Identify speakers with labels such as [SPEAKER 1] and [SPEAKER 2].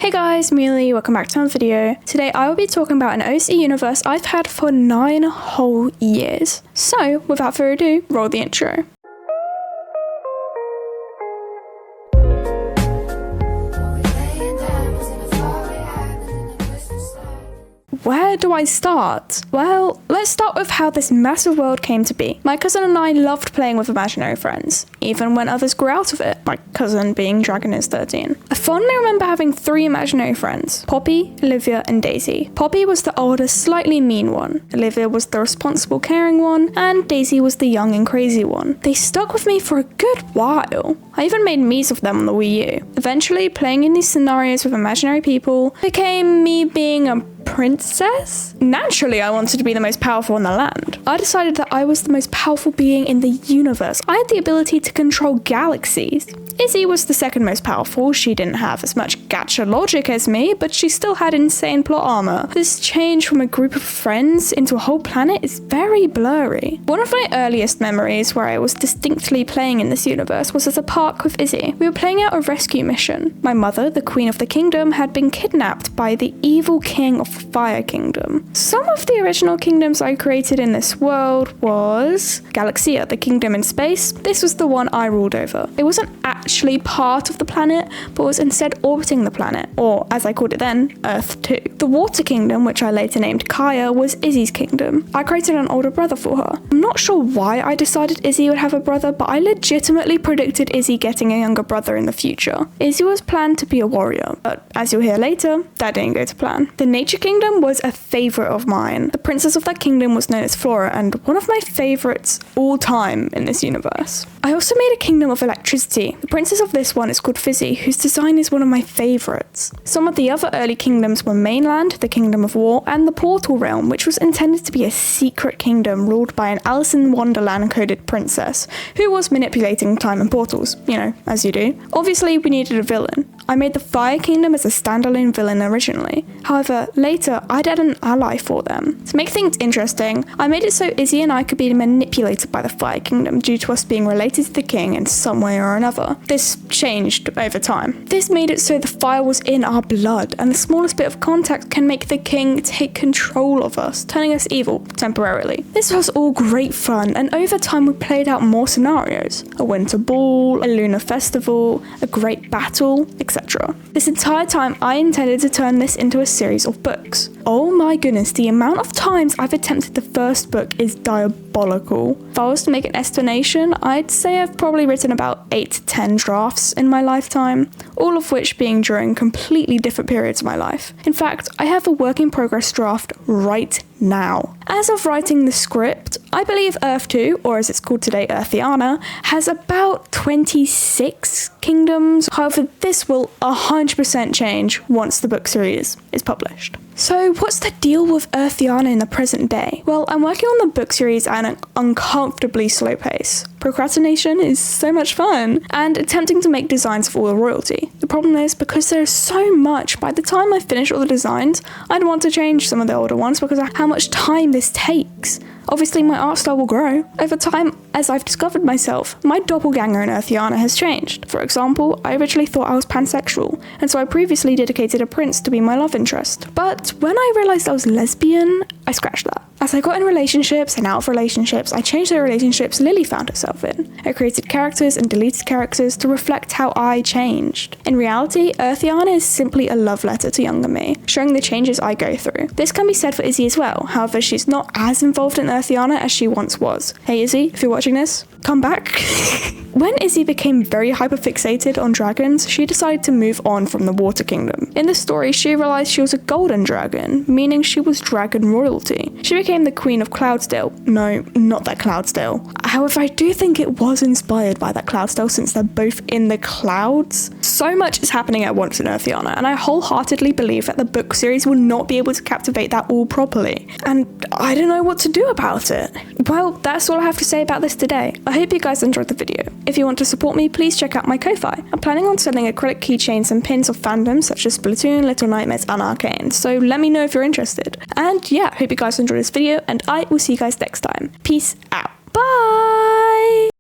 [SPEAKER 1] Hey guys, Mealy, welcome back to another video. Today I will be talking about an OC universe I've had for 9 whole years. So, without further ado, roll the intro. Where do I start? Well, let's start with how this massive world came to be. My cousin and I loved playing with imaginary friends, even when others grew out of it, my cousin being Dragon is 13. I fondly remember having 3 imaginary friends, Poppy, Olivia, and Daisy. Poppy was the older, slightly mean one, Olivia was the responsible, caring one, and Daisy was the young and crazy one. They stuck with me for a good while. I even made memes of them on the Wii U. Eventually, playing in these scenarios with imaginary people became me being a princess? Naturally, I wanted to be the most powerful in the land. I decided that I was the most powerful being in the universe. I had the ability to control galaxies. Izzy was the second most powerful. She didn't have as much gacha logic as me, but she still had insane plot armor. This change from a group of friends into a whole planet is very blurry. One of my earliest memories where I was distinctly playing in this universe was at a park with Izzy. We were playing out a rescue mission. My mother, the Queen of the Kingdom, had been kidnapped by the evil king of the Fire Kingdom. Some of the original kingdoms I created in this world was Galaxia, the kingdom in space. This was the one I ruled over. It wasn't actually part of the planet, but was instead orbiting the planet, or as I called it then, Earth 2. The Water Kingdom, which I later named Kaya, was Izzy's kingdom. I created an older brother for her. I'm not sure why I decided Izzy would have a brother, but I legitimately predicted Izzy getting a younger brother in the future. Izzy was planned to be a warrior, but as you'll hear later, that didn't go to plan. The Nature Kingdom was a favourite of mine. The princess of that kingdom was known as Flora, and one of my favourites all time in this universe. I also made a kingdom of electricity. The princess of this one is called Fizzy, whose design is one of my favourites. Some of the other early kingdoms were Mainland, the Kingdom of War, and the Portal Realm, which was intended to be a secret kingdom ruled by an Alice in Wonderland coded princess, who was manipulating time and portals, you know, as you do. Obviously, we needed a villain. I made the Fire Kingdom as a standalone villain originally. However, later, I'd add an ally for them. To make things interesting, I made it so Izzy and I could be manipulated by the Fire Kingdom due to us being related to the king in some way or another. This changed over time. This made it so the fire was in our blood, and the smallest bit of contact can make the king take control of us, turning us evil temporarily. This was all great fun, and over time we played out more scenarios. A winter ball, a lunar festival, a great battle, etc. This entire time I intended to turn this into a series of books. Oh my goodness, the amount of times I've attempted the first book is diabolical. If I was to make an estimation, I'd say I've probably written about 8 to 10 drafts in my lifetime, all of which being during completely different periods of my life. In fact, I have a work in progress draft right now. As of writing the script, I believe Earth 2, or as it's called today, Earthiana, has about 26 kingdoms. However, this will 100% change once the book series is published. So what's the deal with Earthiana in the present day? Well, I'm working on the book series at an uncomfortably slow pace. Procrastination is so much fun, and attempting to make designs of all the royalty. The problem is, because there's so much, by the time I finish all the designs, I'd want to change some of the older ones because of how much time this takes. Obviously, my art style will grow. Over time, as I've discovered myself, my doppelganger in Earthiana has changed. For example, I originally thought I was pansexual, and so I previously dedicated a prince to be my love interest. But when I realised I was lesbian, I scratched that. As I got in relationships and out of relationships, I changed the relationships Lily found herself in. I created characters and deleted characters to reflect how I changed. In reality, Earthiana is simply a love letter to younger me, showing the changes I go through. This can be said for Izzy as well, however she's not as involved in Earthiana as she once was. Hey Izzy, if you're watching this, come back. When Izzy became very hyperfixated on dragons, she decided to move on from the Water Kingdom. In the story, she realized she was a golden dragon, meaning she was dragon royalty. She became the Queen of Cloudsdale. No, not that Cloudsdale. However, I do think it was inspired by that Cloudsdale since they're both in the clouds. So much is happening at once in Earthiana, and I wholeheartedly believe that the book series will not be able to captivate that all properly. And I don't know what to do about it. Well, that's all I have to say about this today. I hope you guys enjoyed the video. If you want to support me, please check out my Ko-Fi. I'm planning on selling acrylic keychains and pins of fandoms such as Splatoon, Little Nightmares, and Arcane, so let me know if you're interested. And yeah, hope you guys enjoyed this video, and I will see you guys next time. Peace out. Bye!